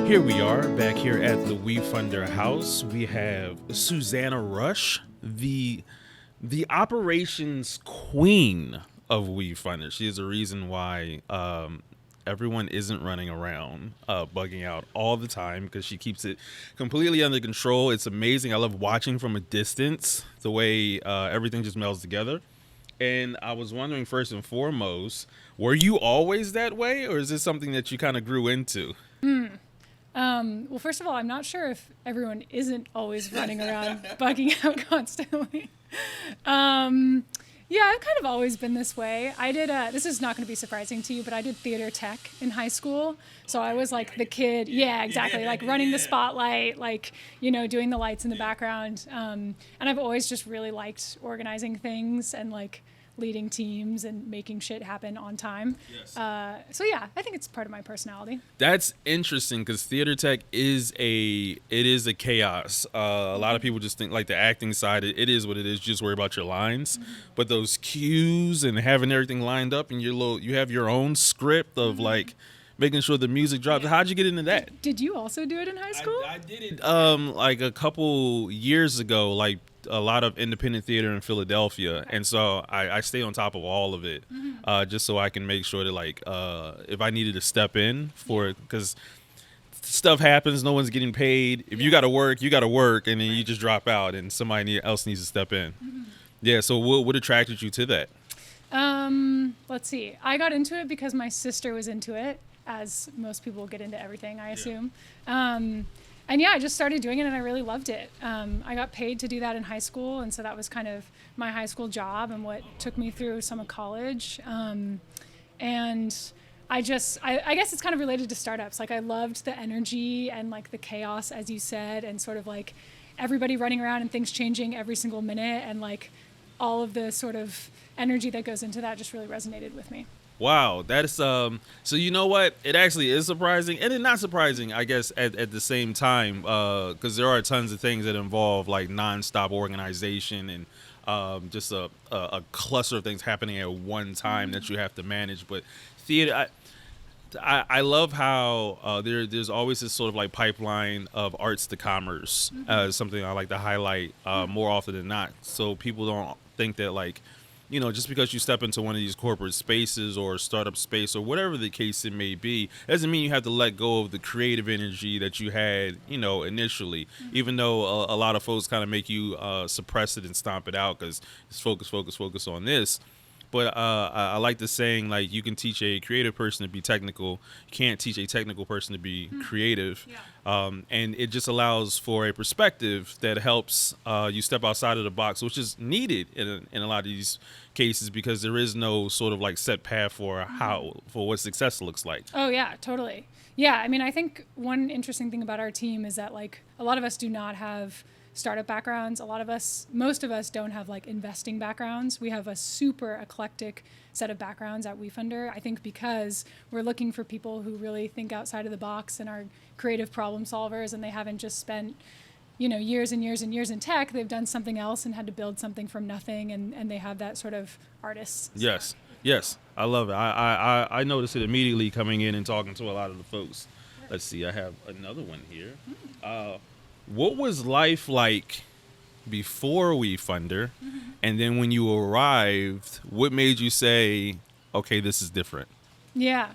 Here we are back here at the Wefunder house. We have Suzanna Rush, the operations queen of Wefunder. She is the reason why everyone isn't running around bugging out all the time, because she keeps it completely under control. It's amazing. I love watching from a distance the way everything just melds together. And I was wondering, first and foremost, were you always that way, or is this something that you kind of grew into? Well, first of all, I'm not sure if everyone isn't always running around bugging out constantly. Yeah, I've kind of always been this way. I did, this is not going to be surprising to you, but I did theater tech in high school. So I was like the kid, yeah, exactly, like running the spotlight, like, doing the lights in the background. And I've always just really liked organizing things and like leading teams and making shit happen on time. Yes. So yeah, I think it's part of my personality. That's interesting, because theater tech is a chaos. A lot of people just think like the acting side, it is what it is. Just worry about your lines. Mm-hmm. But those cues and having everything lined up, and you have your own script of like making sure the music drops. Yeah. How'd you get into that? Did you also do it in high school? I did it like a couple years ago, like a lot of independent theater in Philadelphia. Okay. And so I stay on top of all of it, just so I can make sure that like if I needed to step in for it, because stuff happens, no one's getting paid. If you got to work, and then you just drop out and somebody else needs to step in. Yeah, so what attracted you to that? Let's see. I got into it because my sister was into it, as most people get into everything, I assume. And yeah, I just started doing it and I really loved it. I got paid to do that in high school, and so that was kind of my high school job and what took me through some of college. And I guess it's kind of related to startups. Like I loved the energy and like the chaos, as you said, and sort of like everybody running around and things changing every single minute, and like all of the sort of energy that goes into that just really resonated with me. Wow, that is so you know what? It actually is surprising, and it's not surprising, I guess, at the same time, because there are tons of things that involve like nonstop organization and just a cluster of things happening at one time that you have to manage. But theater, I love how there's always this sort of like pipeline of arts to commerce, something I like to highlight more often than not, so people don't think that like, just because you step into one of these corporate spaces or startup space or whatever the case it may be, doesn't mean you have to let go of the creative energy that you had, initially, even though a lot of folks kind of make you suppress it and stomp it out because it's focus on this. But I like the saying, like, you can teach a creative person to be technical. You can't teach a technical person to be creative. Yeah. And it just allows for a perspective that helps you step outside of the box, which is needed in a lot of these cases, because there is no sort of like set path for what success looks like. Oh, yeah, totally. Yeah, I mean, I think one interesting thing about our team is that like a lot of us do not have startup backgrounds. Most of us don't have like investing backgrounds. We have a super eclectic set of backgrounds at Wefunder. I think because we're looking for people who really think outside of the box and are creative problem solvers, and they haven't just spent, years and years and years in tech. They've done something else and had to build something from nothing, and they have that sort of artist. Yes, I love it. I noticed it immediately coming in and talking to a lot of the folks. Let's see, I have another one here. What was life like before Wefunder, and then when you arrived, what made you say, okay, this is different? Yeah.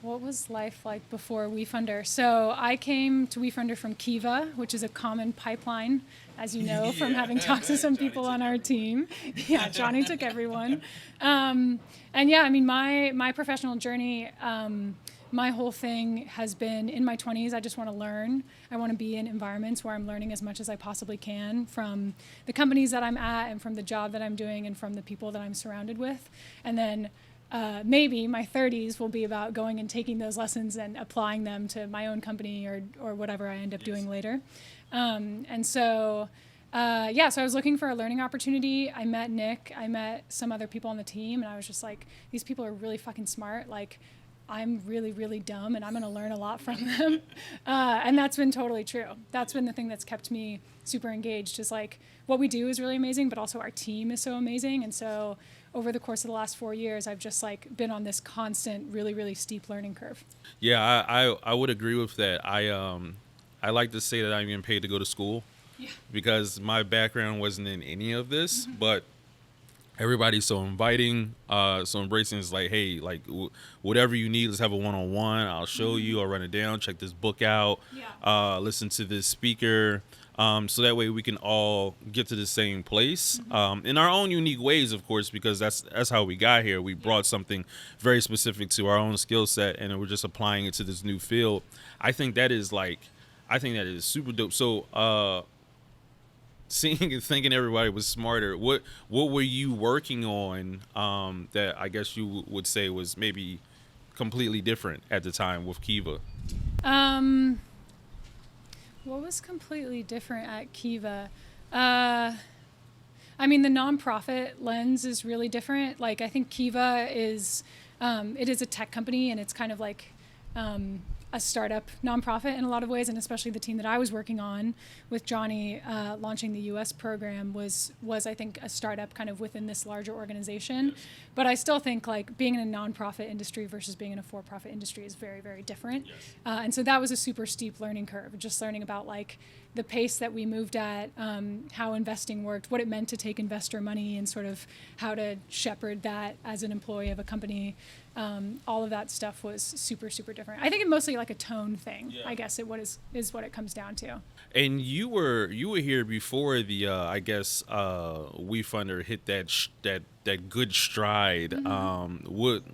What was life like before Wefunder? So I came to Wefunder from Kiva, which is a common pipeline, as you know, from having talked to some people on our team. Yeah, Johnny took everyone. And yeah, I mean, my professional journey, my whole thing has been in my 20s. I just want to learn. I want to be in environments where I'm learning as much as I possibly can from the companies that I'm at and from the job that I'm doing and from the people that I'm surrounded with. And then maybe my 30s will be about going and taking those lessons and applying them to my own company or whatever I end up doing later. And so I was looking for a learning opportunity. I met Nick. I met some other people on the team, and I was just like, these people are really fucking smart. Like, I'm really, really dumb, and I'm going to learn a lot from them. And that's been totally true. That's been the thing that's kept me super engaged, is like what we do is really amazing, but also our team is so amazing. And so over the course of the last 4 years, I've just like been on this constant, really, really steep learning curve. Yeah, I would agree with that. I like to say that I'm getting paid to go to school Yeah. because my background wasn't in any of this, Mm-hmm. but everybody's so inviting, so embracing. Is like, hey, like whatever you need, let's have a one-on-one. I'll show you. I'll run it down. Check this book out. Yeah. Listen to this speaker. So that way we can all get to the same place in our own unique ways, of course, because that's how we got here. We brought something very specific to our own skill set, and we're just applying it to this new field. I think that is super dope. So, seeing and thinking everybody was smarter, what were you working on that I guess you would say was maybe completely different at the time with Kiva? What was completely different at Kiva? I mean, the nonprofit lens is really different. Like, I think Kiva is, it is a tech company, and it's kind of like a startup nonprofit in a lot of ways, and especially the team that I was working on with Johnny launching the U.S. program was I think a startup kind of within this larger organization. Yes. But I still think like being in a nonprofit industry versus being in a for-profit industry is very, very different. Yes. And so that was a super steep learning curve, just learning about like the pace that we moved at, how investing worked, what it meant to take investor money, and sort of how to shepherd that as an employee of a company. All of that stuff was super, super different. I think it's mostly like a tone thing. Yeah. I guess is what it comes down to. And you were here before the I guess Wefunder hit that good stride. Mm-hmm.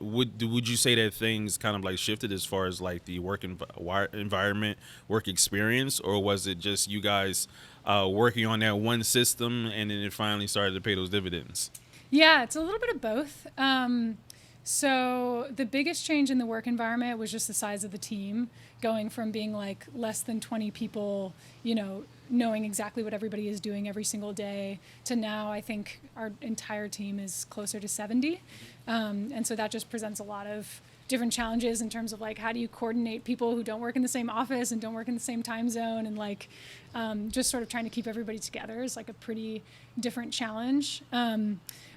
Would you say that things kind of like shifted as far as like the work environment, work experience, or was it just you guys working on that one system and then it finally started to pay those dividends? Yeah, it's a little bit of both. So the biggest change in the work environment was just the size of the team, going from being like less than 20 people, knowing exactly what everybody is doing every single day, to now I think our entire team is closer to 70. And so that just presents a lot of different challenges in terms of like, how do you coordinate people who don't work in the same office and don't work in the same time zone, and like just sort of trying to keep everybody together is like a pretty different challenge.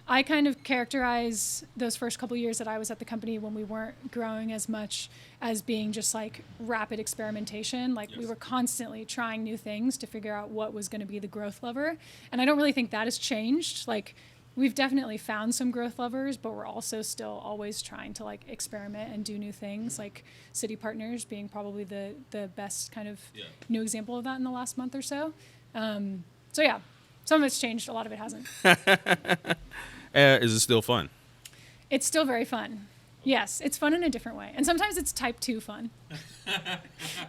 I kind of characterize those first couple years that I was at the company when we weren't growing as much as being just like rapid experimentation. Like, yes, we were constantly trying new things to figure out what was going to be the growth lever. And I don't really think that has changed. Like, we've definitely found some growth levers, but we're also still always trying to like experiment and do new things, like City Partners being probably the best kind of new example of that in the last month or so. So yeah, some of it's changed, a lot of it hasn't. Is it still fun? It's still very fun. Yes, it's fun in a different way. And sometimes it's type 2 fun.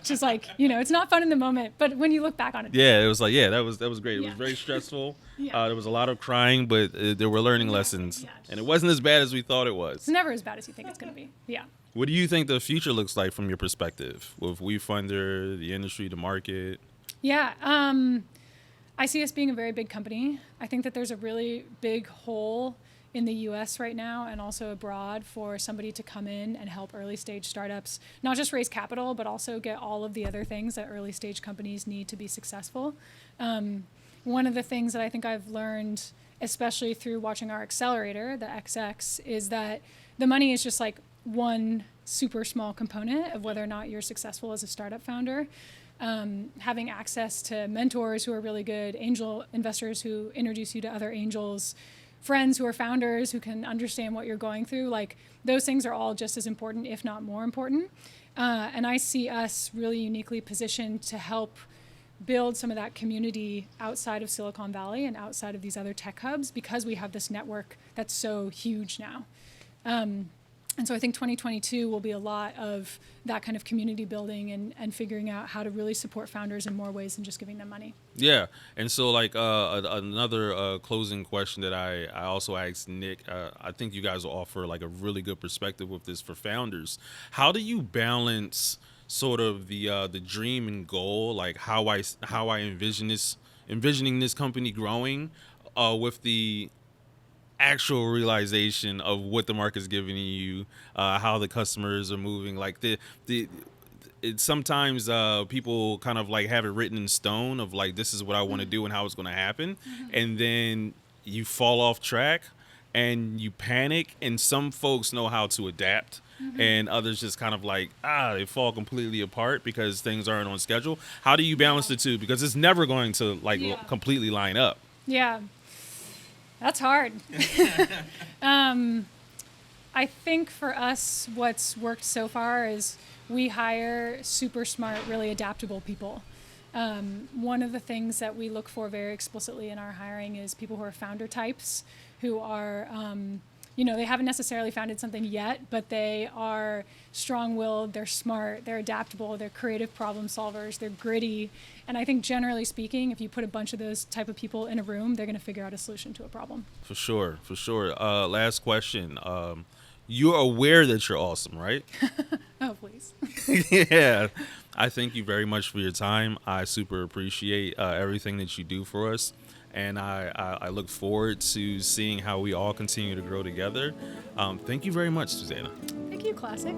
Just like, it's not fun in the moment, but when you look back on it. Yeah, it was like, that was great. It Yeah. was very stressful. Yeah. There was a lot of crying, but there were learning lessons. Yeah. And it wasn't as bad as we thought it was. It's never as bad as you think it's going to be. Yeah. What do you think the future looks like from your perspective with Wefunder, the industry, the market? Yeah. I see us being a very big company. I think that there's a really big hole in the US right now and also abroad for somebody to come in and help early stage startups, not just raise capital, but also get all of the other things that early stage companies need to be successful. One of the things that I think I've learned, especially through watching our accelerator, the XX, is that the money is just like one super small component of whether or not you're successful as a startup founder. Having access to mentors who are really good, angel investors who introduce you to other angels, friends who are founders who can understand what you're going through, like those things are all just as important, if not more important. And I see us really uniquely positioned to help build some of that community outside of Silicon Valley and outside of these other tech hubs, because we have this network that's so huge now. And so I think 2022 will be a lot of that kind of community building and figuring out how to really support founders in more ways than just giving them money. Yeah. And so like another closing question that I also asked Nick, I think you guys will offer like a really good perspective with this for founders. How do you balance sort of the dream and goal, like how I envisioning this company growing with the actual realization of what the market's giving you, how the customers are moving, like sometimes people kind of like have it written in stone of like, this is what I want to do and how it's going to happen. Mm-hmm. And then you fall off track. and you panic, and some folks know how to adapt, and others just kind of like, they fall completely apart because things aren't on schedule. How do you balance the two? Because it's never going to like completely line up. Yeah, that's hard. I think for us, what's worked so far is we hire super smart, really adaptable people. One of the things that we look for very explicitly in our hiring is people who are founder types, who are, they haven't necessarily founded something yet, but they are strong-willed, they're smart, they're adaptable, they're creative problem solvers, they're gritty. And I think generally speaking, if you put a bunch of those type of people in a room, they're going to figure out a solution to a problem. For sure. Last question. You're aware that you're awesome, right? Oh, please. Yeah. I thank you very much for your time. I super appreciate everything that you do for us. And I look forward to seeing how we all continue to grow together. Thank you very much, Suzanna. Thank you, Classic.